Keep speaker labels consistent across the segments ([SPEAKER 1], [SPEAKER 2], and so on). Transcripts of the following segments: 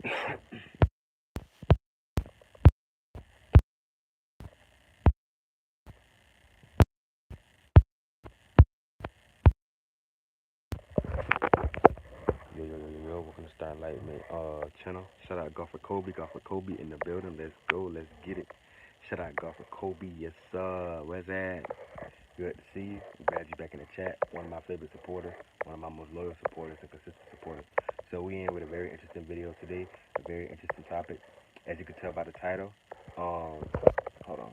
[SPEAKER 1] Welcome to Starlight Man channel. Shout out Golfer Kobe, in the building. Let's go, let's get it. Shout out Golfer Kobe, yes sir. Where's that? Good to see you. Glad you back in the chat. One of my favorite supporters, one of my most loyal supporters and consistent supporters. So we in with a very interesting video today, a very interesting topic. As you can tell by the title. Hold on.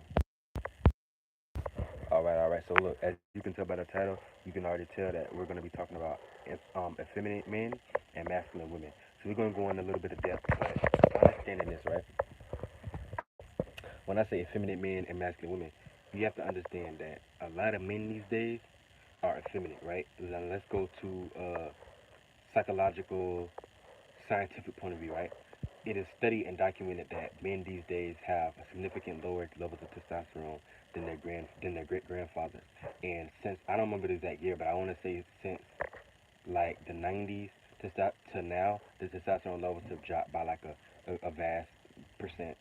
[SPEAKER 1] All right. So look, as you can tell by the title, you can already tell that we're going to be talking about effeminate men and masculine women. So we're going to go in a little bit of depth, but understanding this, right? When I say effeminate men and masculine women, you have to understand that a lot of men these days are effeminate, right? Now let's go to psychological, scientific point of view, right? It is studied and documented that men these days have a significant lower levels of testosterone than their great grandfathers. And since I don't remember the exact year, but I want to say since like the 90s to now, the testosterone levels have dropped by like a vast percent.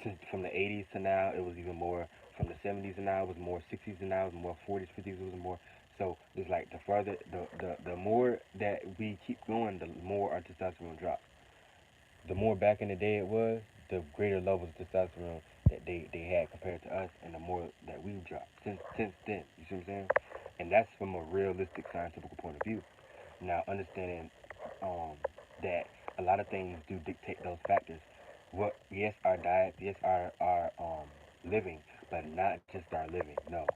[SPEAKER 1] Since from the 80s to now, it was even more. From the 70s to now, it was more. 60s to now, it was more. 40s, 50s, it was more. So it's like the further, the more that we keep going, the more our testosterone drops. The more back in the day it was, the greater levels of testosterone that they had compared to us, and the more that we've dropped since then. You see what I'm saying? And that's from a realistic scientific point of view. Now, understanding that a lot of things do dictate those factors. What? Yes, our diet. Yes, our living, but not just our living. No,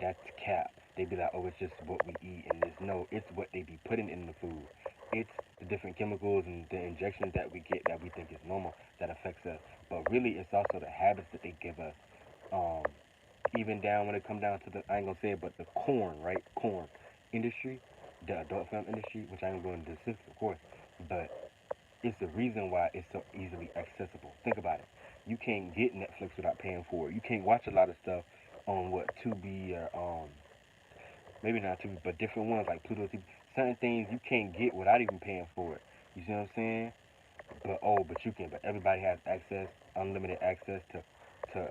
[SPEAKER 1] that's cap. They be like, oh, it's just what we eat, and there's no. It's what they be putting in the food. It's the different chemicals and the injections that we get that we think is normal that affects us. But really, it's also the habits that they give us. Um, Even down when it come down to the, I ain't gonna say it, but the corn, right? Corn industry, the adult film industry, which I ain't going to discuss, of course, but it's the reason why it's so easily accessible. Think about it. You can't get Netflix without paying for it. You can't watch a lot of stuff on what Tubi or maybe not Tubi, but different ones like Pluto TV. Certain things you can't get without even paying for it. You see what I'm saying? But you can. But everybody has access, unlimited access to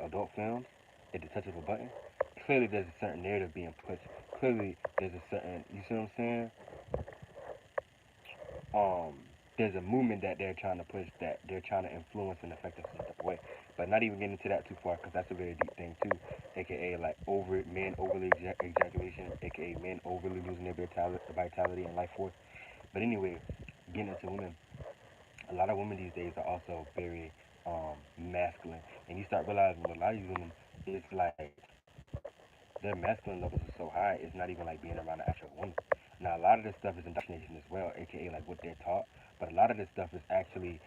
[SPEAKER 1] adult films at the touch of a button. Clearly, there's a certain narrative being pushed. Clearly, there's a certain. You see what I'm saying? um there's a movement that they're trying to push, that they're trying to influence and affect us in a different way. But not even getting into that too far, because that's a very deep thing too, aka like men overly ejaculation, aka men overly losing their vitality and life force. But anyway, getting into women, a lot of women these days are also very masculine, and you start realizing with a lot of these women, it's like their masculine levels are so high, it's not even like being around an actual woman. Now, a lot of this stuff is indoctrination as well, aka like what they're taught. But a lot of this stuff is actually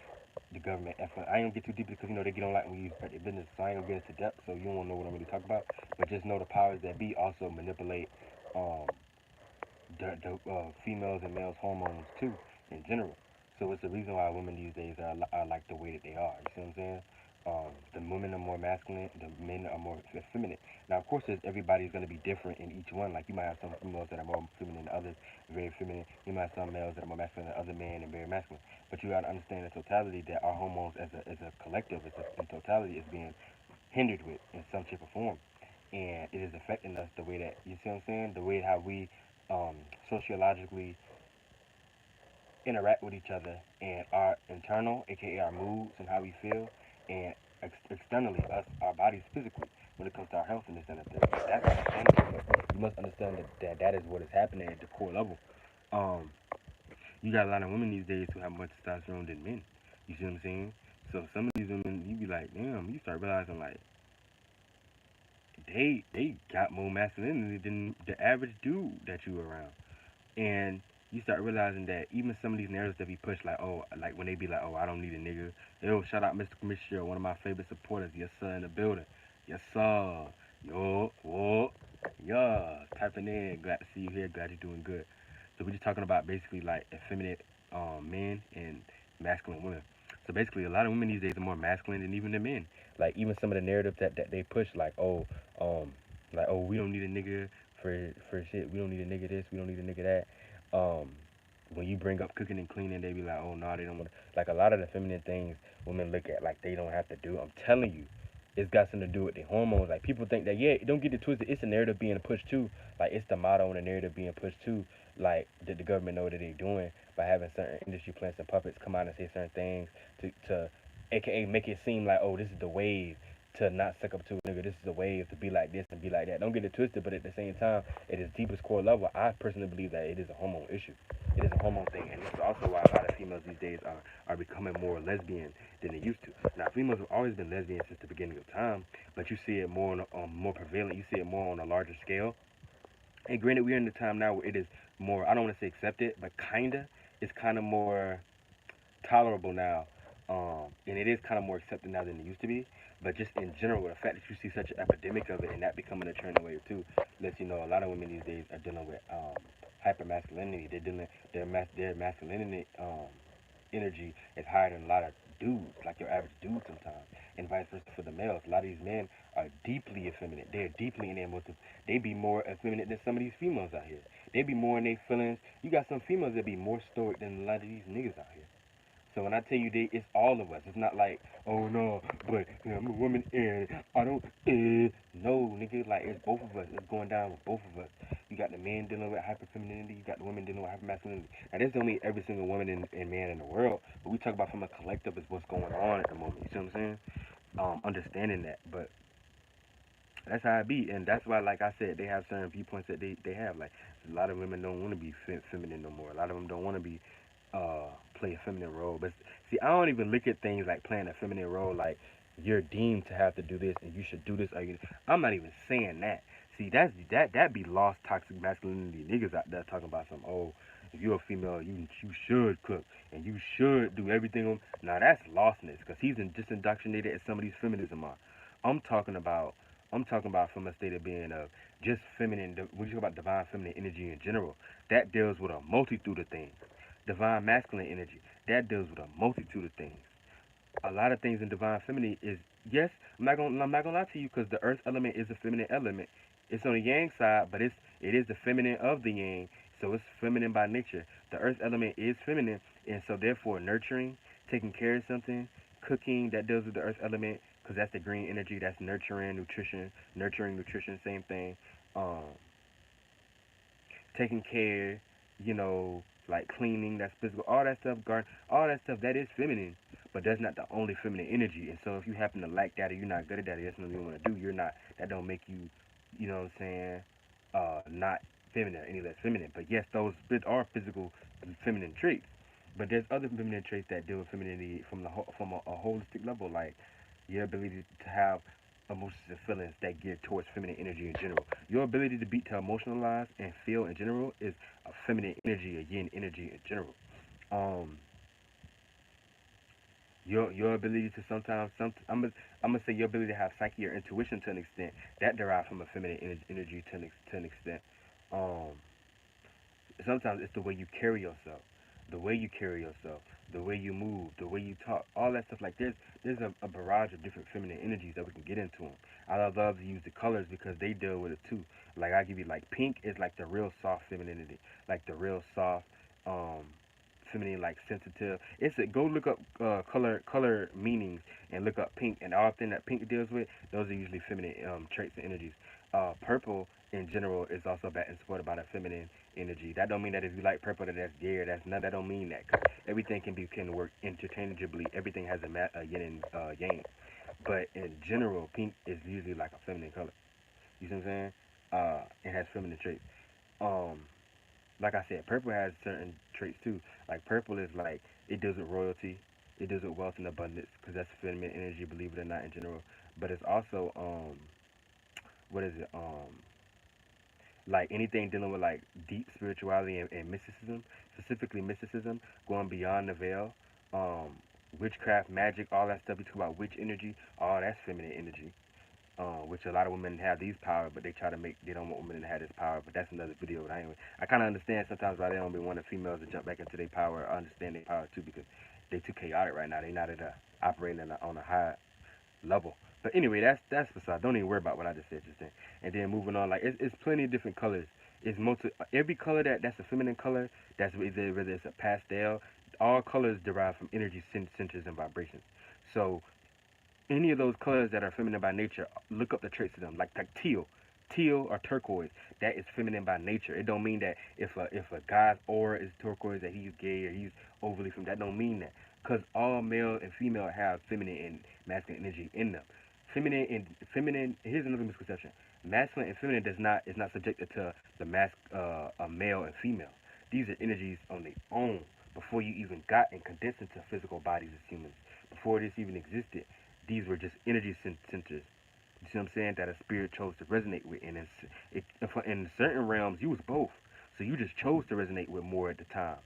[SPEAKER 1] the government effort. I ain't gonna get too deep because they don't like when you use their business, so I ain't gonna get into depth, so you won't know what I'm really talking about. But just know the powers that be also manipulate um, the females and males' hormones too, in general. So it's the reason why women these days are like the way that they are. You see what I'm saying? The women are more masculine, the men are more feminine. Now, of course, everybody's going to be different in each one. Like, you might have some females that are more feminine than others, very feminine. You might have some males that are more masculine than other men and very masculine. But you got to understand the totality that our hormones as a collective, in totality, is being hindered with in some shape or form. And it is affecting us the way that, you see what I'm saying? The way how we sociologically interact with each other, and our internal, aka our moods and how we feel, and externally, our bodies physically, when it comes to our health and this and that. That's understandable. You must understand that is what is happening at the core level. Um, you got a lot of women these days who have more testosterone than men. You see what I'm saying? So some of these women, you be like, damn, you start realizing like they got more masculinity than the average dude that you around. And you start realizing that even some of these narratives that be pushed, like, oh, like when they be like, oh, I don't need a nigga. Yo, shout out Mr. Commissioner, one of my favorite supporters. Yes, sir, in the building. Yes, sir. Yo, whoa, yeah, typing in. Glad to see you here. Glad you're doing good. So we're just talking about basically like effeminate men and masculine women. So basically, a lot of women these days are more masculine than even the men. Like even some of the narratives that they push, um, we don't need a nigga for shit. We don't need a nigga this. We don't need a nigga that. Um, when you bring up cooking and cleaning, they be like, oh no, they don't want to. Like a lot of the feminine things women look at like they don't have to do. I'm telling you, it's got something to do with the hormones. Like people think that, yeah, don't get it twisted. It's a narrative being pushed too. Like it's the motto and the narrative being pushed too. Like did the government know that they're doing by having certain industry plants and puppets come out and say certain things to aka make it seem like, oh, this is the wave to not suck up to a nigga. This is the wave to be like this and be like that. Don't get it twisted, but at the same time, at its deepest core level, I personally believe that it is a hormone issue. It is a hormone thing, and this is also why a lot of females these days are becoming more lesbian than they used to. Now, females have always been lesbian since the beginning of time, but you see it more more prevalent. You see it more on a larger scale. And granted, we're in the time now where it is more. I don't want to say accepted, but kinda. It's kind of more tolerable now, and it is kind of more accepted now than it used to be. But just in general, the fact that you see such an epidemic of it and that becoming a trending wave too, lets you know a lot of women these days are dealing with hyper masculinity. They're dealing their masculinity energy is higher than a lot of dudes, like your average dude sometimes, and vice versa for the males. A lot of these men are deeply effeminate. They're deeply in their motives. They be more effeminate than some of these females out here. They be more in their feelings. You got some females that be more stoic than a lot of these niggas out here. So when I tell you they, it's all of us. It's not like, oh no, but I'm a woman and I don't. No, nigga, like it's both of us. It's going down with both of us. You got the men dealing with hyperfemininity. You got the women dealing with hypermasculinity. Now this don't mean every single woman and man in the world, but we talk about from a collective is what's going on at the moment. You see what I'm saying? Understanding that, but that's how it be, and that's why, like I said, they have certain viewpoints that they have. Like a lot of women don't want to be feminine no more. A lot of them don't want to be play a feminine role. But see, I don't even look at things like playing a feminine role like you're deemed to have to do this and you should do this. Or I'm not even saying that. See, that be lost toxic masculinity niggas out there talking about some, oh, if you're a female, you should cook and you should do everything. Now that's lostness because he's just indoctrinated as some of these feminism are. I'm talking about I'm talking about from a state of being of just feminine. When you talk about divine feminine energy in general, that deals with a multitude of things. Divine masculine energy, that deals with a multitude of things. A lot of things in divine feminine is, yes, I'm not gonna lie to you, because the earth element is a feminine element. It's on the yang side, but it is the feminine of the yang, so it's feminine by nature. The earth element is feminine, and so therefore nurturing, taking care of something, cooking, that deals with the earth element, because that's the green energy. That's nurturing nutrition, same thing. Um, taking care, you know, like cleaning, that's physical, all that stuff, garden, all that stuff, that is feminine, but that's not the only feminine energy. And so if you happen to like that or you're not good at that or that's something you want to do, you're not, that don't make you, you know what I'm saying, not feminine or any less feminine. But yes, those are physical feminine traits. But there's other feminine traits that deal with femininity from a holistic level, like your ability to have emotions and feelings that gear towards feminine energy in general. Your ability to to emotionalize and feel in general is a feminine energy, a yin energy in general. Um, your ability to sometimes I'm gonna say your ability to have psyche or intuition to an extent that derives from a feminine energy to an extent. Um, Sometimes it's the way you carry yourself, the way you carry yourself, the way you move, the way you talk, all that stuff. Like there's a barrage of different feminine energies that we can get into them. I love to use the colors because they deal with it too. Like I give you like pink is like the real soft femininity, like the real soft, um, feminine, like sensitive. It's a go look up color meanings and look up pink, and all thing that pink deals with, those are usually feminine traits and energies. Purple in general is also back and supported by the feminine energy. That don't mean that if you like purple that that's gay or that's not. That don't mean that. 'Cause everything can work interchangeably. Everything has a yin and yang. But in general, pink is usually like a feminine color. You see what I'm saying? It has feminine traits. Um, like I said, purple has certain traits too. Like purple is like it deals with royalty, it deals with wealth and abundance because that's feminine energy, believe it or not, in general. But it's also what is it? Like anything dealing with like deep spirituality and mysticism, specifically mysticism, going beyond the veil, um, witchcraft, magic, all that stuff. You talk about witch energy, all that's feminine energy. Which a lot of women have these power, but they don't want women to have this power. But that's another video. But anyway, I kind of understand sometimes why they don't be wanting females to jump back into their power. I understand their power too because they too chaotic right now. They not at a operating on a high level. But anyway, that's beside. Don't even worry about what I just said just then. And then moving on, like it's plenty of different colors It's every color that's a feminine color. That's whether it's a pastel. All colors derive from energy centers and vibrations. So any of those colors that are feminine by nature, look up the traits of them. Like teal or turquoise, that is feminine by nature. It don't mean that if a guy's aura is turquoise that he's gay or he's overly feminine. That don't mean that, because all male and female have feminine and masculine energy in them. Feminine. Here's another misconception: masculine and feminine does not is not subjected to the a male and female. These are energies on their own before you even got and condensed into physical bodies as humans. Before this even existed, these were just energy centers. You see what I'm saying? That a spirit chose to resonate with, and in certain realms, you was both. So you just chose to resonate with more at the time.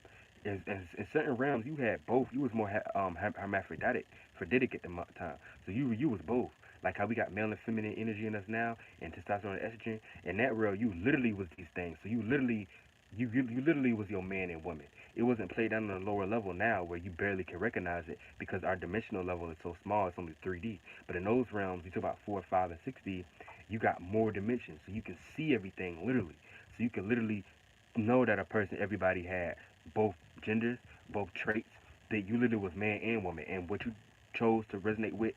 [SPEAKER 1] In certain realms, you had both. You was more hermaphroditic, Freudic at the time. So you was both. Like how we got male and feminine energy in us now, and testosterone and estrogen. In that realm, you literally was these things. So you literally was your man and woman. It wasn't played down on a lower level now where you barely can recognize it because our dimensional level is so small. It's only 3D. But in those realms, you talk about 4, 5, and 6D, you got more dimensions. So you can see everything literally. So you can literally know that a person, everybody had both genders, both traits, that you literally was man and woman. And what you chose to resonate with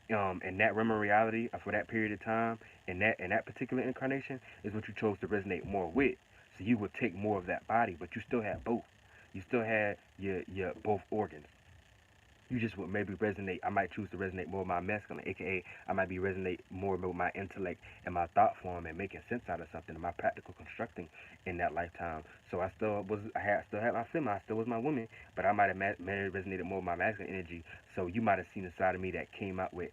[SPEAKER 1] in that realm of reality for that period of time, in that particular incarnation, is what you chose to resonate more with. So you would take more of that body, but you still had both. You still had your both organs. You just would maybe resonate. I might choose to resonate more with my masculine, aka I might be resonate more with my intellect and my thought form and making sense out of something and my practical constructing in that lifetime. So I still had my feminine, I still was my woman, but I might have resonated more with my masculine energy. So you might have seen a side of me that came out with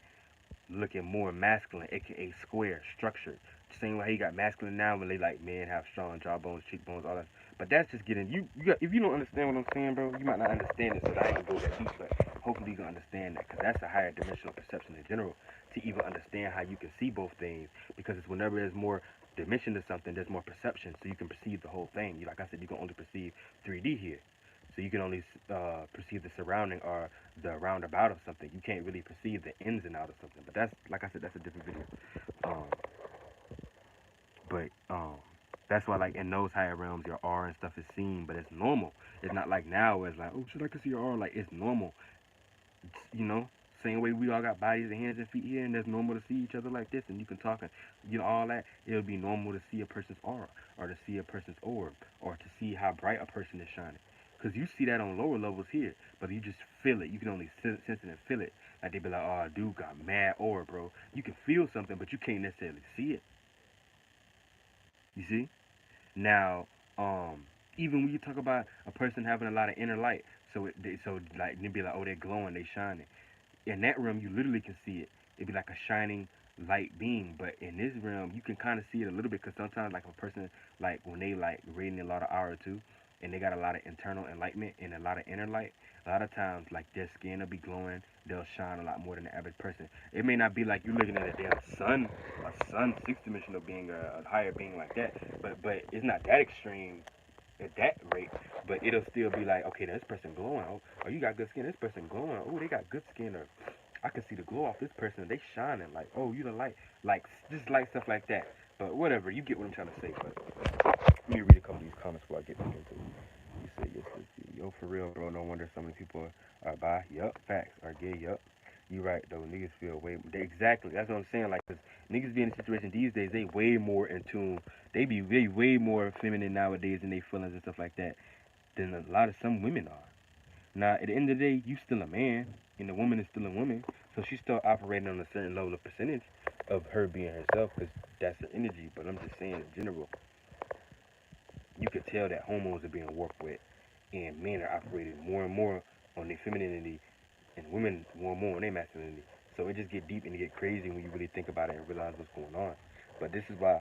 [SPEAKER 1] looking more masculine, aka square, structured. Same way you got masculine now when they like men have strong jawbones, cheekbones, all that. But that's just getting you got, if you don't understand what I'm saying, bro, you might not understand it. So I ain't gonna go that deep, but hopefully you can understand that because that's a higher dimensional perception in general to even understand how you can see both things. Because it's whenever there's more dimension to something, there's more perception, so you can perceive the whole thing. Like I said, you can only perceive 3D here. So you can only perceive the surrounding or the roundabout of something. You can't really perceive the ins and out of something. But that's, like I said, that's a different video. Um, but that's why like in those higher realms, your aura and stuff is seen, but it's normal. It's not like now where it's like, oh shit, I can see your aura. Like it's normal. You know, same way we all got bodies and hands and feet here, and it's normal to see each other like this, and you can talk and all that. It'll be normal to see a person's aura, or to see a person's orb, or to see how bright a person is shining. Cause you see that on lower levels here, but you just feel it. You can only sense it and feel it. Like they be like, oh, dude got mad aura, bro. You can feel something, but you can't necessarily see it. You see? Now, even when you talk about a person having a lot of inner light, so like they be like, oh, they're glowing, they shining. In that realm, you literally can see it. It'd be like a shining light beam. But in this realm, you can kind of see it a little bit because sometimes, like a person, like when they like reading a lot of aura too, and they got a lot of internal enlightenment and a lot of inner light, a lot of times like their skin will be glowing. They'll shine a lot more than the average person. It may not be like you're looking at a damn sun, sixth dimensional being, or a higher being like that. But it's not that extreme at that rate, but it'll still be like, okay, this person glowing. Oh, you got good skin. This person glowing. Oh, they got good skin. Or I can see the glow off this person. They shining. Like, oh, you the light. Like, just like stuff like that. But whatever, you get what I'm trying to say. But let me read a couple of these comments before I get back into it. You say, yes, yo, for real, bro. No wonder so many people are bi. Yup, facts. Are gay. Yup. You right though. Niggas feel exactly. That's what I'm saying. Like, 'cause niggas be in a situation these days. They way more in tune. They be way more feminine nowadays in their feelings and stuff like that than a lot of some women are. Now, at the end of the day, you still a man, and the woman is still a woman, so she's still operating on a certain level of percentage of her being herself, because that's her energy. But I'm just saying, in general, you could tell that hormones are being worked with, and men are operating more and more on their femininity, and women more and more on their masculinity. So it just get deep and it get crazy when you really think about it and realize what's going on. But this is why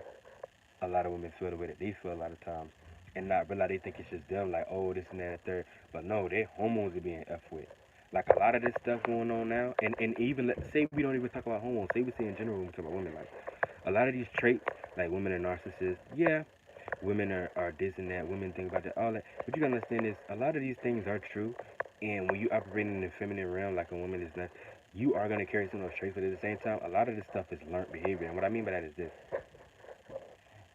[SPEAKER 1] a lot of women feel the way that they feel a lot of times, and not realize they think it's just them, like, oh, this and that and third. But no, their hormones are being F with. Like a lot of this stuff going on now, and even say we don't even talk about hormones, say we say in general when we talk about women, like a lot of these traits, like women are narcissists, yeah, women are this and that, women think about that, all that. But you gotta understand this, a lot of these things are true, and when you operate in the feminine realm, like a woman is not, you are gonna carry some of those traits, but at the same time, a lot of this stuff is learned behavior. And what I mean by that is this: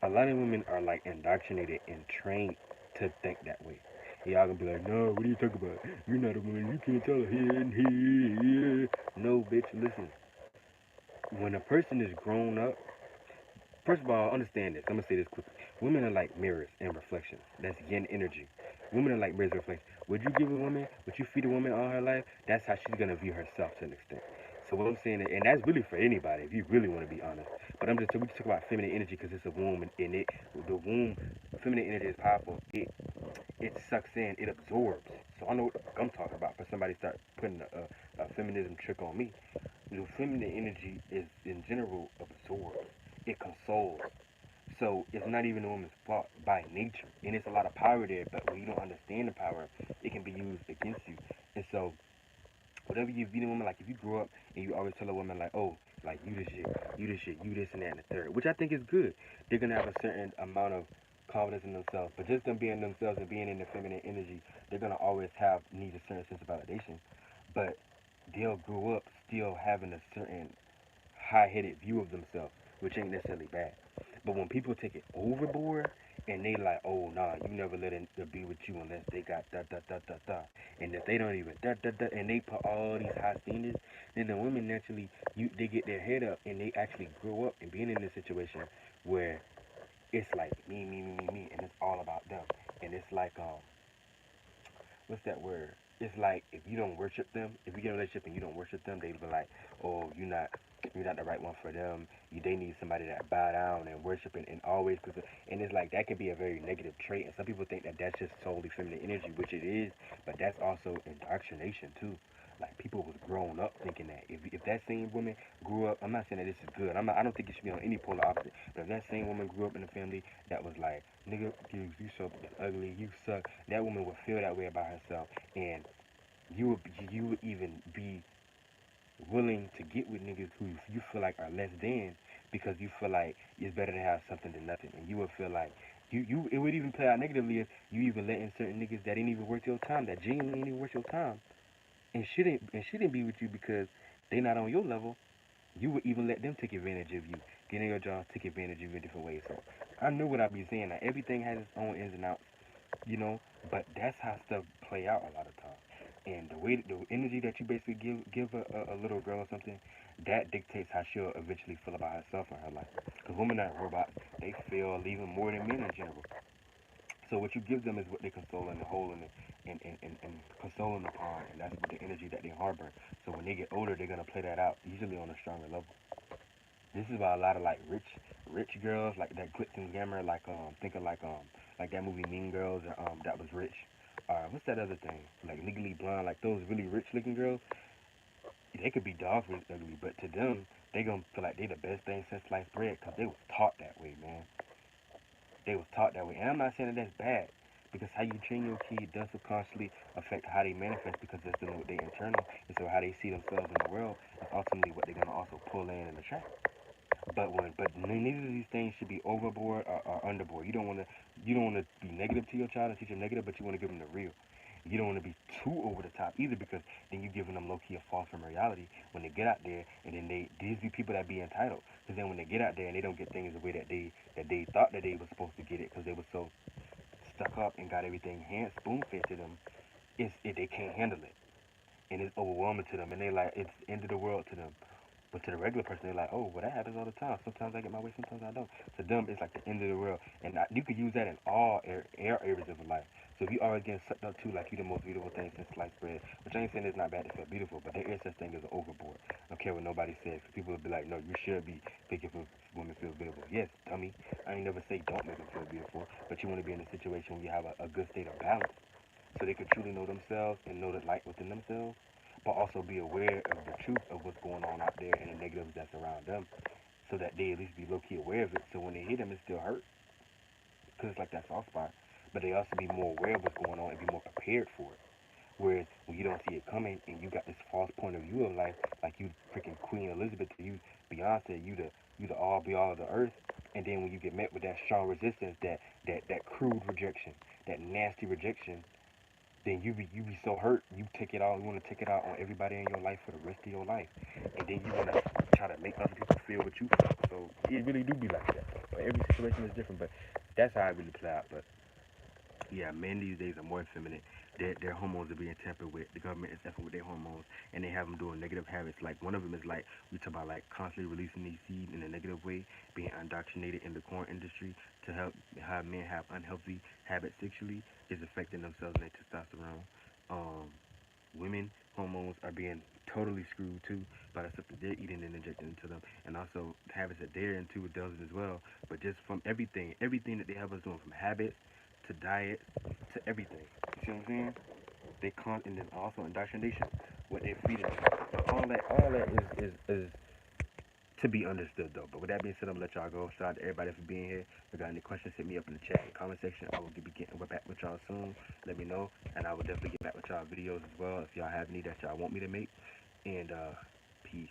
[SPEAKER 1] a lot of women are like indoctrinated and trained to think that way. Y'all gonna be like, no, what are you talking about? You're not a woman. You can't tell her here and here. No, bitch, listen. When a person is grown up, first of all, understand this. I'm gonna say this quickly. Women are like mirrors and reflections. That's yin energy. Women are like mirrors and reflections. What you give a woman, what you feed a woman all her life, that's how she's gonna view herself to an extent. So what I'm saying, and that's really for anybody, if you really want to be honest. But we just talk about feminine energy because it's a womb, and the womb, feminine energy is powerful. It sucks in, it absorbs. So I know what I'm talking about. For somebody to start putting a feminism trick on me, the feminine energy is in general absorbs. It consoles. So it's not even a woman's fault by nature. And it's a lot of power there, but when you don't understand the power, it can be used against you. And so whatever you feed a woman, like if you grow up and you always tell a woman like, oh, like you this shit, you this shit, you this and that and the third, which I think is good. They're gonna have a certain amount of confidence in themselves. But just them being themselves and being in the feminine energy, they're gonna always need a certain sense of validation. But they'll grow up still having a certain high-headed view of themselves, which ain't necessarily bad. But when people take it overboard and they like, oh nah, you never let it be with you unless they got da da da da da, and if they don't even da da da, and they put all these high standards, then the women naturally they get their head up and they actually grow up and being in this situation where it's like me, and it's all about them, and it's like what's that word? It's like if you don't worship them, if you get in a relationship and you don't worship them, they be like, oh, you're not the right one for them. They need somebody that bow down and worship and always, and it's like that can be a very negative trait. And some people think that that's just solely feminine energy, which it is, but that's also indoctrination too. Like people was grown up thinking that if that same woman grew up, I'm not saying that this is good. I don't think it should be on any polar opposite. But if that same woman grew up in a family that was like, nigga, you so ugly, you suck, that woman would feel that way about herself, and you would even be willing to get with niggas who you feel like are less than because you feel like it's better to have something than nothing, and you would feel like you it would even play out negatively if you even let in certain niggas that ain't even worth your time, that genuinely ain't even worth your time, and shouldn't be with you because they not on your level. You would even let them take advantage of you. Getting your job take advantage of you in different ways. So I know what I be saying. Like everything has its own ins and outs, you know. But that's how stuff play out a lot of times. And the energy that you basically give a little girl or something, that dictates how she'll eventually feel about herself and her life. Because women aren't robots. They feel even more than men in general. So what you give them is what they console and hold and consoling upon, and that's the energy that they harbor. So when they get older, they're gonna play that out, usually on a stronger level. This is why a lot of like rich girls like that glitz and glamour, thinking like that movie Mean Girls, or that was rich. What's that other thing? Like Legally Blonde, like those really rich looking girls. They could be dog food ugly, but to them, they gonna feel like they the best thing since sliced bread because they was taught that way, man. They was taught that way, and I'm not saying that that's bad because how you train your kid does subconsciously affect how they manifest because that's dealing with their internal, and so how they see themselves in the world is ultimately what they're gonna also pull in and attract. But neither of these things should be overboard or underboard. You don't wanna be negative to your child and teach them negative, but you wanna give them the real. You don't want to be too over the top either because then you're giving them low key a false from reality when they get out there, and then these be people that be entitled because then when they get out there and they don't get things the way that they thought that they were supposed to get it because they were so stuck up and got everything hand spoon fed to them, they can't handle it, and it's overwhelming to them, and they like it's the end of the world to them. But to the regular person, they're like, oh, well, that happens all the time. Sometimes I get my way, sometimes I don't. To them, it's like the end of the world. And you could use that in all areas of life. So if you always getting sucked up to like you the most beautiful thing since sliced bread, which I ain't saying it's not bad to feel beautiful, but there is such thing as an overboard. I don't care what nobody says. People will be like, no, you should be thinking for women feel beautiful. Yes, dummy. I ain't never say don't make them feel beautiful, but you want to be in a situation where you have a good state of balance so they could truly know themselves and know the light within themselves, but also be aware of the truth of what's going on out there and the negatives that's around them, so that they at least be low key aware of it. So when they hit them, it still hurt because it's like that soft spot, but they also be more aware of what's going on and be more prepared for it. Whereas when you don't see it coming and you got this false point of view of life, like you freaking Queen Elizabeth, or you Beyonce, you the all be all of the earth, and then when you get met with that strong resistance, that crude rejection, that nasty rejection, then you be so hurt, you take it all, you want to take it out on everybody in your life for the rest of your life, and then you want to try to make other people feel what you feel. So it really do be like that. Every situation is different, but that's how I really play out. But yeah, men these days are more effeminate. Their hormones are being tampered with. The government is effing with their hormones, and they have them doing negative habits. Like one of them is like we talk about like constantly releasing these seeds in a negative way, being indoctrinated in the corn industry to help have men have unhealthy habits sexually is affecting themselves and their testosterone. Um, Women hormones are being totally screwed too by the stuff that they're eating and injecting into them, and also habits that they're into with those as well. But just from everything that they have us doing, from habits to diet to everything. You see what I'm saying? They con and then also indoctrination, what they're feeding. But all that is to be understood though. But with that being said, I'm gonna let y'all go. Shout out to everybody for being here. If you got any questions, hit me up in the chat and comment section. I will be getting back with y'all soon. Let me know, and I will definitely get back with y'all videos as well if y'all have any that y'all want me to make. And peace.